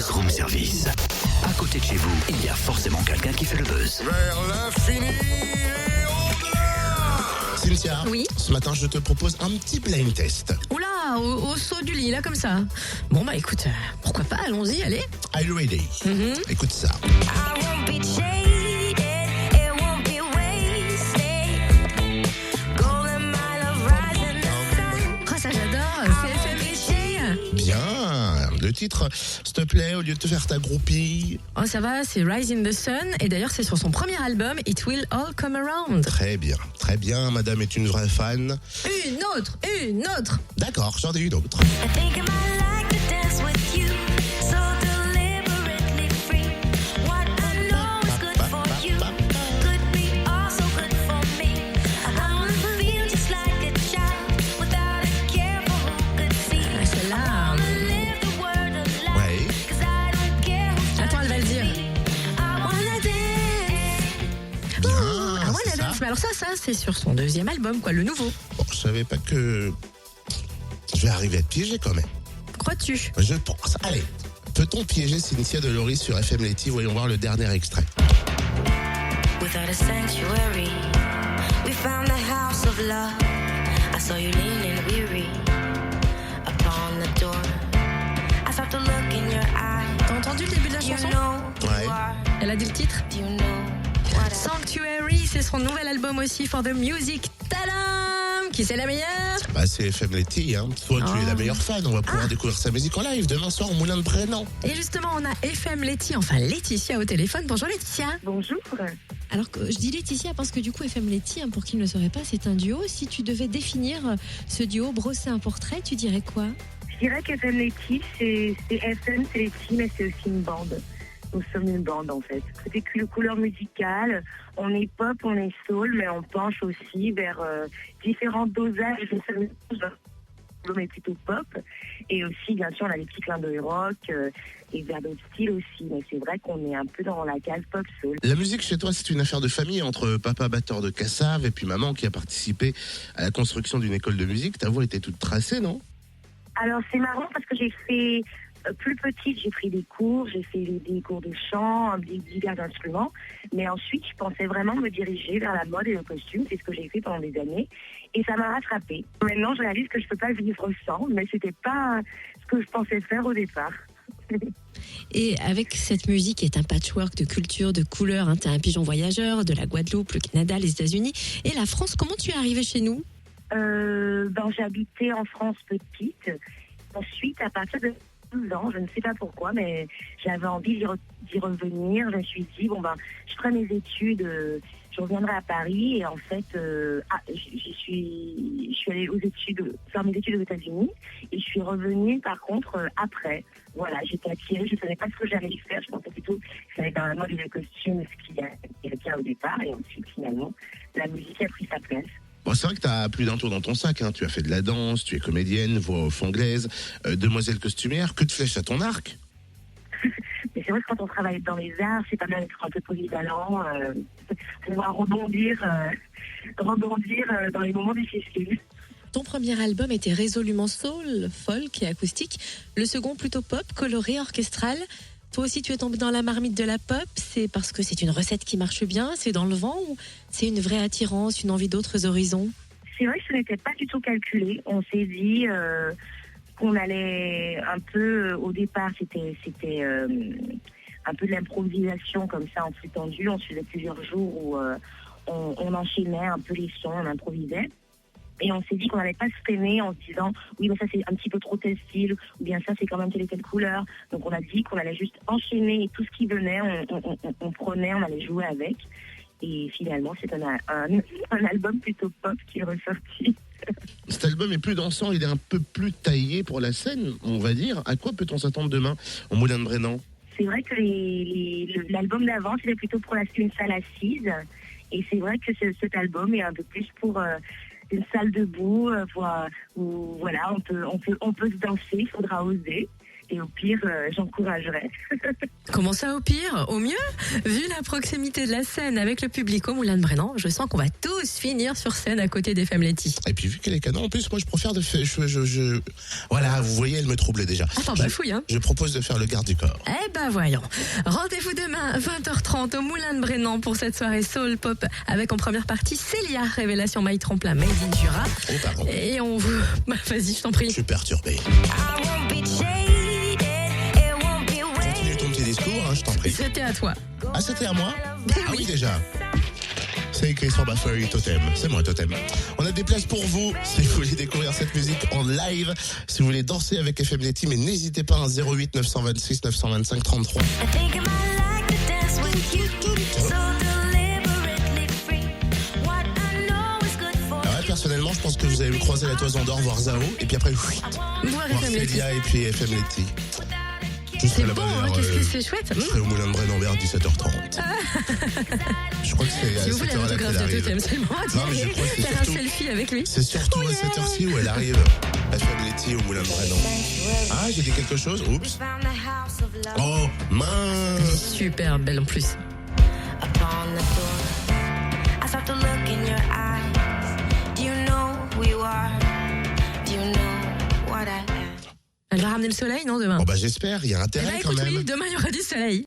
Buzz Room Service. À côté de chez vous, il y a forcément quelqu'un qui fait le buzz. Vers l'infini et au-delà. Cynthia, Oui. ce matin je te propose un petit blind test. Oula, au saut du lit, là, comme ça. Bon, bah écoute, pourquoi pas, allons-y, allez. Are you ready? Écoute ça. I won't be jaded, it won't be wasted. Golden mile of rising the sun. Oh, ça j'adore, c'est FMLT. Bien. Le titre, s'il te plaît, au lieu de te faire ta groupie. Oh, ça va, c'est Rise in the Sun. Et d'ailleurs, c'est sur son premier album, It Will All Come Around. Très bien, madame est une vraie fan. Une autre. D'accord, j'en ai une autre. I think I might like to dance with you, so deliberately free. What I know is good for you could be also good for me. I wanna feel just like a child without a care for who could see. Ah, celle-là. Live the word of life, Ouais. 'cause I don't care who's Attends, elle va le dire. I wanna dance. Bien, Ah ouais, c'est la ça. dance. Mais alors ça, c'est sur son deuxième album, quoi, le nouveau. Bon, je savais pas que je vais arriver à te piéger quand même. Crois-tu? Je pense. Allez, peut-on piéger Cynthia Delory sur FM Letty? Voyons voir le dernier extrait. Without a sanctuary, we found the house of love. I saw you leaning weary upon the door. I start to look in your eyes. T'as entendu le début de la You chanson? know Ouais. you are. Elle a dit le titre? Do you know what I Sanctuary, c'est son nouvel album aussi, For the Music. Tadam! Qui c'est la meilleure? Bah, c'est FM Letty, hein. Toi, tu es la meilleure fan. On va pouvoir découvrir sa musique en live demain soir au Moulin de Brennan. Et justement, on a FM Letty, enfin Laetitia au téléphone. Bonjour Laetitia. Bonjour. Alors que je dis Laetitia parce que du coup FM Letty, pour qui ne le saurait pas, c'est un duo. Si tu devais définir ce duo, brosser un portrait, tu dirais quoi? Je dirais qu'FM Letty, c'est FM, c'est Letty, mais c'est aussi une bande. Nous sommes une bande en fait. Côté couleur musicale, on est pop, on est soul, mais on penche aussi vers différents dosages de sa musique. L'homme est plutôt pop. Et aussi, bien sûr, on a des petits clins d'œil rock et vers d'autres styles aussi. Mais c'est vrai qu'on est un peu dans la case pop soul. La musique chez toi, c'est une affaire de famille entre papa batteur de Cassave et puis maman qui a participé à la construction d'une école de musique. Ta voix était toute tracée, non? Alors c'est marrant parce que j'ai fait plus petite, j'ai pris des cours, j'ai fait des cours de chant, divers instruments, mais ensuite je pensais vraiment me diriger vers la mode et le costume, c'est ce que j'ai fait pendant des années, et ça m'a rattrapée. Maintenant je réalise que je peux pas vivre sans, mais c'était pas ce que je pensais faire au départ. Et avec cette musique qui est un patchwork de culture, de couleurs, hein, t'es un pigeon voyageur, de la Guadeloupe, le Canada, les États-Unis et la France. Comment tu es arrivé chez nous? J'ai habité en France petite. Ensuite, à partir de 12 ans, je ne sais pas pourquoi, mais j'avais envie d'y revenir. Je me suis dit, je ferai mes études, je reviendrai à Paris. Et en fait, je suis allée faire mes études aux États-Unis. Et je suis revenue, par contre, après. Voilà, j'étais attirée, je ne savais pas ce que j'allais faire. Je pensais plutôt que ça allait être dans la mode et le costume, ce qui est le cas au départ. Et ensuite, finalement, la musique a pris sa place. Bon, c'est vrai que tu as plus d'un tour dans ton sac, hein. Tu as fait de la danse, tu es comédienne, voix off anglaise, demoiselle costumière, que de flèches à ton arc. Mais c'est vrai que quand on travaille dans les arts, c'est pas mal d'être un peu polyvalent, pouvoir rebondir dans les moments difficiles. Ton premier album était résolument soul, folk et acoustique. Le second plutôt pop, coloré, orchestral. Toi aussi, tu es tombé dans la marmite de la pop. C'est parce que c'est une recette qui marche bien, c'est dans le vent ou c'est une vraie attirance, une envie d'autres horizons? C'est vrai que ce n'était pas du tout calculé. On s'est dit qu'on allait un peu, au départ, c'était un peu de l'improvisation comme ça en flux tendu. On se faisait plusieurs jours où on enchaînait un peu les sons, on improvisait. Et on s'est dit qu'on n'allait pas se freiner en se disant oui mais ça c'est un petit peu trop tel style ou bien ça c'est quand même telle et telle couleur. Donc on a dit qu'on allait juste enchaîner et tout ce qui venait on prenait, on allait jouer avec. Et finalement c'est un album plutôt pop qui est ressorti. Cet album est plus dansant, il est un peu plus taillé pour la scène, on va dire. À quoi peut-on s'attendre demain au Moulin de Brennan? C'est vrai que l'album d'avant c'était plutôt pour une salle assise. Et c'est vrai que cet album est un peu plus pour une salle debout, où voilà, on peut se danser, il faudra oser. Et au pire, j'encouragerais. Comment ça au pire? Au mieux? Vu la proximité de la scène avec le public au Moulin de Brennan, je sens qu'on va tous finir sur scène à côté d'FM Letty. Et puis vu qu'elle est canon, en plus, moi je préfère de faire. Voilà, vous voyez, elle me trouble déjà. Attends, je fouille, hein. Je propose de faire le garde du corps. Eh ben voyons. Rendez-vous demain 20h30 au Moulin de Brennan pour cette soirée soul pop avec en première partie Célia, révélation My Tremplin Made in Jura. Oh, pardon. Et on vous... Bah, vas-y, je t'en prie. Je suis perturbé. I won't be jaded, it won't be Continue ton petit discours, hein, je t'en prie. C'était à toi. Ah, c'était à moi? Ah oui, déjà. C'est écrit sur ma feuille Totem. C'est moi, Totem. On a des places pour vous si vous voulez découvrir cette musique en live, si vous voulez danser avec FM Letty, mais n'hésitez pas à 08 926 925 33. I think I might like to dance with you, so deliberately free. What I know is good for Alors ouais, personnellement, je pense que vous allez croiser la Toison d'Or, voir Zao, et puis après, Voir voir FM Letty. Célia et puis FM Letty. Je serai C'est la bon, bonne hein, heure. qu'est-ce que c'est chouette. Je serai au Moulin de Brennan vers 17h30. Je crois que c'est à Si vous cette voulez un heure-là autographe qu'elle de arrive. Totem, c'est moi. Non, mais je crois que c'est Faire un surtout- selfie avec lui. C'est surtout à cette heure-ci où elle arrive. FM Letty au Moulin de Brennan. Ah, j'ai dit quelque chose. Oups. found the house of love Oh, mince. Super belle en plus. upon the door. I start to look in your eyes. Do you know who you are? Do you know what I am? Elle va ramener le soleil, non, demain? Oh bah j'espère, il y a Eh intérêt ben, quand écoute, même. oui, demain il y aura du soleil.